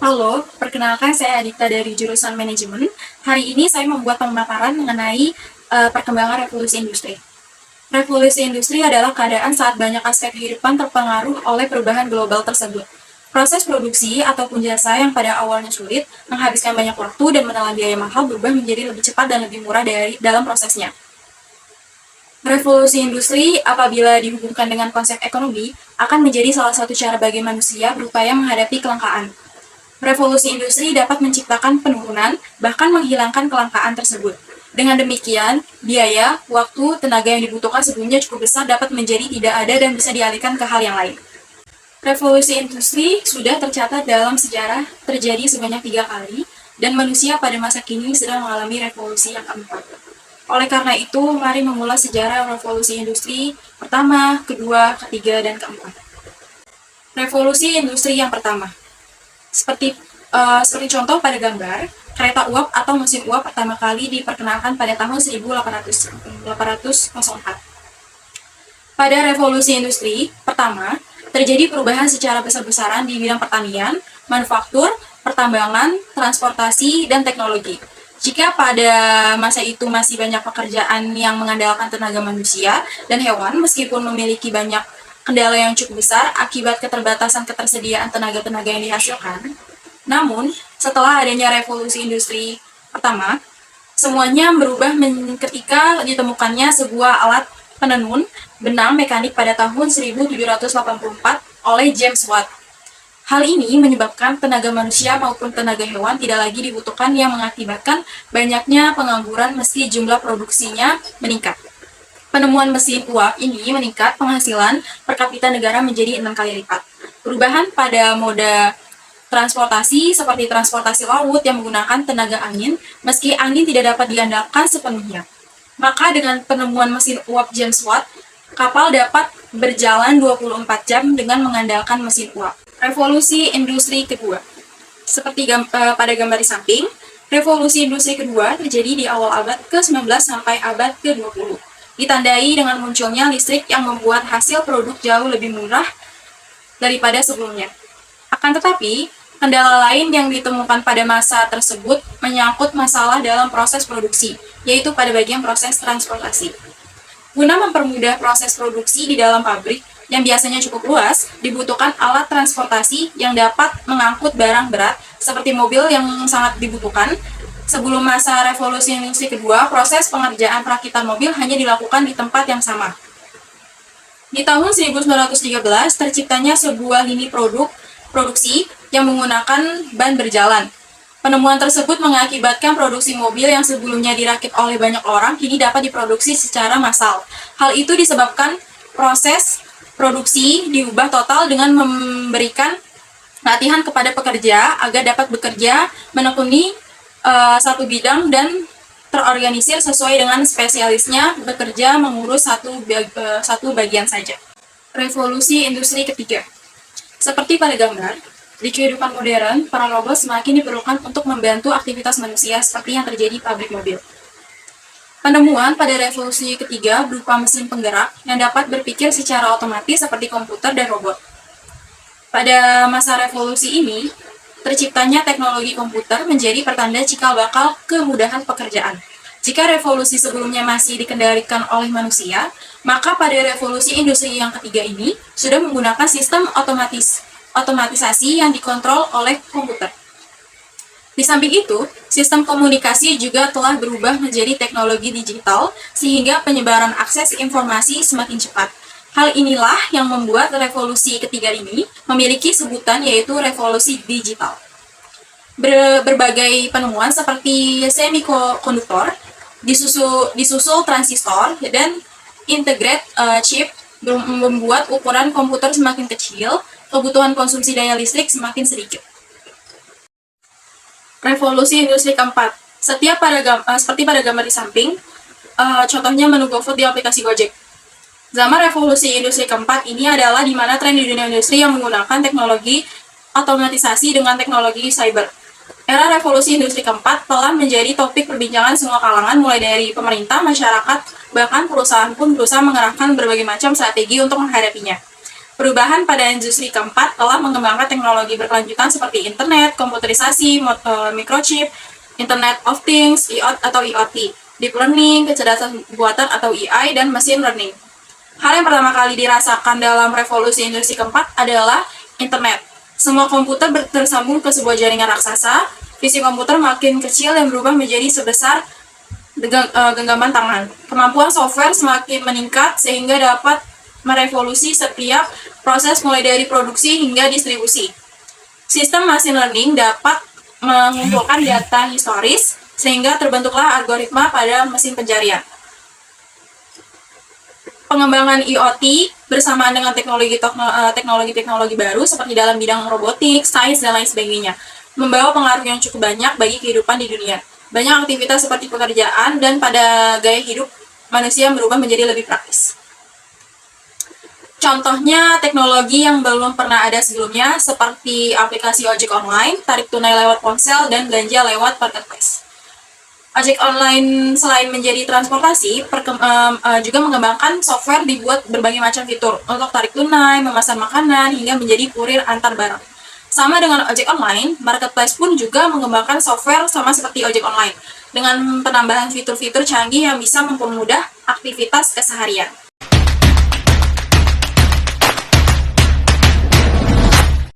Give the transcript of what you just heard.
Halo, perkenalkan saya Adita dari jurusan Manajemen. Hari ini saya membuat pemaparan mengenai perkembangan revolusi industri. Revolusi industri adalah keadaan saat banyak aspek kehidupan terpengaruh oleh perubahan global tersebut. Proses produksi ataupun jasa yang pada awalnya sulit, menghabiskan banyak waktu dan menelan biaya mahal berubah menjadi lebih cepat dan lebih murah dalam prosesnya. Revolusi industri apabila dihubungkan dengan konsep ekonomi akan menjadi salah satu cara bagi manusia berupaya menghadapi kelangkaan. Revolusi industri dapat menciptakan penurunan, bahkan menghilangkan kelangkaan tersebut. Dengan demikian, biaya, waktu, tenaga yang dibutuhkan sebelumnya cukup besar dapat menjadi tidak ada dan bisa dialihkan ke hal yang lain. Revolusi industri sudah tercatat dalam sejarah terjadi sebanyak 3 kali, dan manusia pada masa kini sedang mengalami revolusi yang keempat. Oleh karena itu, mari memulai sejarah revolusi industri pertama, kedua, ketiga, dan keempat. Revolusi industri yang pertama. Seperti contoh pada gambar, kereta uap atau mesin uap pertama kali diperkenalkan pada tahun 1804. Pada revolusi industri pertama, terjadi perubahan secara besar-besaran di bidang pertanian, manufaktur, pertambangan, transportasi, dan teknologi. Jika pada masa itu masih banyak pekerjaan yang mengandalkan tenaga manusia dan hewan, meskipun memiliki banyak kendala yang cukup besar akibat keterbatasan ketersediaan tenaga-tenaga yang dihasilkan. Namun, setelah adanya revolusi industri pertama, semuanya berubah ketika ditemukannya sebuah alat penenun benang mekanik pada tahun 1784 oleh James Watt. Hal ini menyebabkan tenaga manusia maupun tenaga hewan tidak lagi dibutuhkan yang mengakibatkan banyaknya pengangguran meski jumlah produksinya meningkat. Penemuan mesin uap ini meningkat penghasilan per kapita negara menjadi 6 kali lipat. Perubahan pada moda transportasi seperti transportasi laut yang menggunakan tenaga angin, meski angin tidak dapat diandalkan sepenuhnya. Maka dengan penemuan mesin uap James Watt, kapal dapat berjalan 24 jam dengan mengandalkan mesin uap. Revolusi industri kedua. Seperti pada gambar di samping, revolusi industri kedua terjadi di awal abad ke-19 sampai abad ke-20. Ditandai dengan munculnya listrik yang membuat hasil produk jauh lebih murah daripada sebelumnya. Akan tetapi, kendala lain yang ditemukan pada masa tersebut menyangkut masalah dalam proses produksi, yaitu pada bagian proses transportasi. Guna mempermudah proses produksi di dalam pabrik yang biasanya cukup luas, dibutuhkan alat transportasi yang dapat mengangkut barang berat seperti mobil yang sangat dibutuhkan. Sebelum masa revolusi industri kedua, proses pengerjaan perakitan mobil hanya dilakukan di tempat yang sama. Di tahun 1913, terciptanya sebuah lini produksi yang menggunakan ban berjalan. Penemuan tersebut mengakibatkan produksi mobil yang sebelumnya dirakit oleh banyak orang kini dapat diproduksi secara massal. Hal itu disebabkan proses produksi diubah total dengan memberikan latihan kepada pekerja agar dapat bekerja menekuni satu bidang dan terorganisir sesuai dengan spesialisnya, bekerja mengurus satu bagian saja. Revolusi industri ketiga. Seperti pada gambar, di kehidupan modern, para robot semakin diperlukan untuk membantu aktivitas manusia seperti yang terjadi di pabrik mobil. Penemuan pada revolusi ketiga berupa mesin penggerak yang dapat berpikir secara otomatis seperti komputer dan robot. Pada masa revolusi ini, terciptanya teknologi komputer menjadi pertanda cikal bakal kemudahan pekerjaan. Jika revolusi sebelumnya masih dikendalikan oleh manusia, maka pada revolusi industri yang ketiga ini sudah menggunakan sistem otomatisasi yang dikontrol oleh komputer. Di samping itu, sistem komunikasi juga telah berubah menjadi teknologi digital sehingga penyebaran akses informasi semakin cepat. Hal inilah yang membuat revolusi ketiga ini memiliki sebutan yaitu revolusi digital. Berbagai penemuan seperti semikonduktor, disusul transistor, dan integrate chip membuat ukuran komputer semakin kecil, kebutuhan konsumsi daya listrik semakin sedikit. Revolusi industri keempat. Seperti pada gambar di samping, contohnya menu GoFood di aplikasi Gojek. Zaman revolusi industri keempat ini adalah di mana tren di dunia industri yang menggunakan teknologi otomatisasi dengan teknologi cyber. Era revolusi industri keempat telah menjadi topik perbincangan semua kalangan, mulai dari pemerintah, masyarakat, bahkan perusahaan pun berusaha mengerahkan berbagai macam strategi untuk menghadapinya. Perubahan pada industri keempat telah mengembangkan teknologi berkelanjutan seperti internet, komputerisasi, microchip, Internet of Things, IoT, deep learning, kecerdasan buatan atau AI, dan machine learning. Hal yang pertama kali dirasakan dalam revolusi industri keempat adalah internet. Semua komputer tersambung ke sebuah jaringan raksasa. Visi komputer makin kecil dan berubah menjadi sebesar genggaman tangan. Kemampuan software semakin meningkat sehingga dapat merevolusi setiap proses mulai dari produksi hingga distribusi. Sistem machine learning dapat mengumpulkan data historis sehingga terbentuklah algoritma pada mesin pencarian. Pengembangan IoT bersamaan dengan teknologi baru seperti dalam bidang robotik, sains, dan lain sebagainya membawa pengaruh yang cukup banyak bagi kehidupan di dunia. Banyak aktivitas seperti pekerjaan dan pada gaya hidup manusia berubah menjadi lebih praktis. Contohnya teknologi yang belum pernah ada sebelumnya seperti aplikasi ojek online, tarik tunai lewat ponsel, dan belanja lewat marketplace. Ojek online selain menjadi transportasi, juga mengembangkan software dibuat berbagai macam fitur untuk tarik tunai, memesan makanan, hingga menjadi kurir antar barang. Sama dengan ojek online, marketplace pun juga mengembangkan software sama seperti ojek online, dengan penambahan fitur-fitur canggih yang bisa mempermudah aktivitas keseharian.